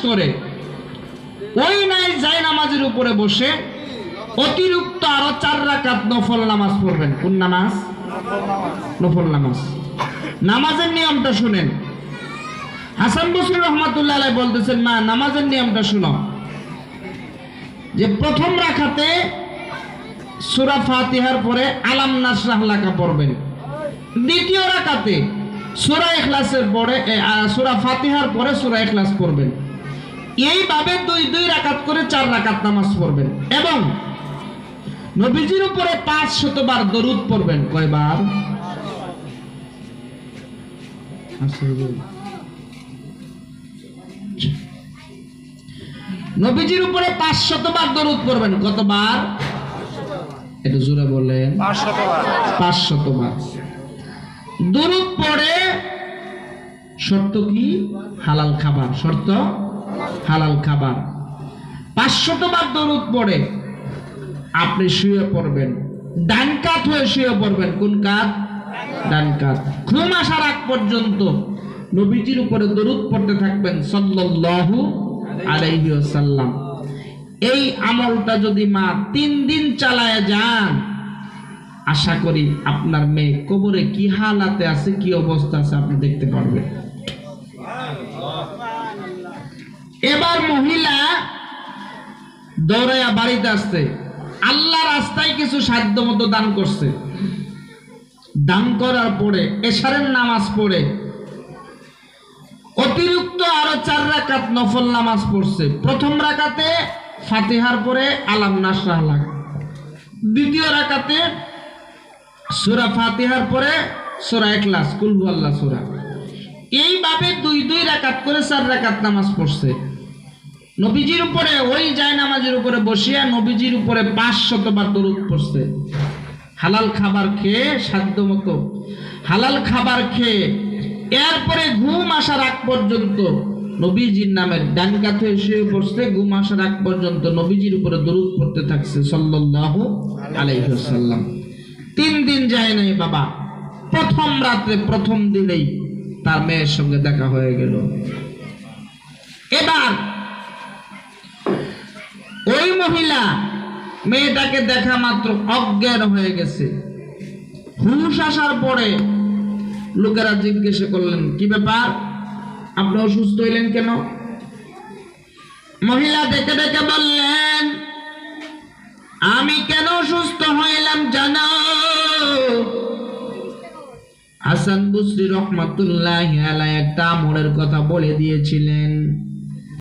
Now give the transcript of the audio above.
করে ওই নাই যায় নামাজের উপরে বসে অতিরিক্ত আরো 4 রাকাত নফল নামাজ পড়বেন। কোন নামাজ? নফল নামাজ। নামাজের নিয়মটা শুনেন। হাসান বসরি রহমাতুল্লাহ আলাইহি বলতেছেন, মা নামাজের নিয়মটা শুনো, যে প্রথম রাকাতে সূরা ফাতিহার পরে আলাম নাশরাহ লাকা পড়বেন, দ্বিতীয় রাকাতে সূরা ইখলাসের পরে সূরা ফাতিহার পরে সূরা ইখলাস পড়বেন। এইভাবে দুই রাকাত করে 4 রাকাত নামাজ পড়বেন এবং নবীজির উপরে 500 বার দরুদ পড়বেন। কয়বার? নবীজির উপরে 500 বার দরুদ পড়বেন। কতবার? একটু জোরে বলেন। 500 বার দরুদ পড়ে শর্ত কি? হালাল খাবার। শর্ত হালাল খাবার। 500 বার দরুদ পড়ে আপনি শুয়ে পড়বেন, ডান কাত হয়ে শুয়ে পড়বেন। কোন কাত? ডান কাত। ঘুম আসার আগ পর্যন্ত নবীজির উপরে দরুদ পড়তে থাকবেন সাল্লাল্লাহু আলাইহি ওয়াসাল্লাম। এই আমলটা যদি মা 3 দিন চালায় যান, আশা করি আপনার মেয়ে কবরে কি হালাতে আছে, কি অবস্থা আছে আপনি দেখতে পারবেন। এবার মহিলা দৌড়াইয়া বাড়িতে আসছে, আল্লাহ রাস্তায় কিছু সাধ্য মতো দান করছে। দান করার পরে এশারের নামাজ পড়ে অতিরিক্ত আরো 4 রাকাত নফল নামাজ পড়ছে। প্রথম রাকাতে ফাতিহার পরে আলাম নাশরাহ লাকা, দ্বিতীয় রাকাতে সূরা ফাতিহার পরে সূরা ইখলাস, কুল হুয়াল্লাহ সূরা। এইভাবে দুই রাকাত করে 4 রাকাত নামাজ পড়ছে। নবীজির উপরে ওই যায় নামাজের উপরে বসিয়া নবীজির উপরে 500 বার দরুদ পড়ছে। হালাল খাবার খেয়ে, সাধ্য মতো হালাল খাবার খেয়ে এরপরে ঘুম আসার আগ পর্যন্ত নবীজির নামের ডান কাতে শুয়ে পড়ছে। ঘুম আসার আগ পর্যন্ত নবীজির উপরে দরুদ পড়তে থাকছে সাল্লাল্লাহু আলাইহি ওয়াসাল্লাম। 3 দিন যায় নাই বাবা। প্রথম রাতে প্রথম দিনেই তার মেয়ের সঙ্গে দেখা হয়ে গেল। এবার ওই মহিলা মেয়েটাকে দেখা মাত্র অজ্ঞান হয়ে গেছে। হুঁশ আসার পরে লোকেরা জিজ্ঞেস করলেন, কি ব্যাপার, আপনি অসুস্থ হইলেন কেন? মহিলা ডেকে ডেকে বললেন, আমি কেন অসুস্থ হইলাম জানো? হাসান বসরি রহমাতুল্লাহি আলাইহি একটা আমলের কথা বলে দিয়েছিলেন।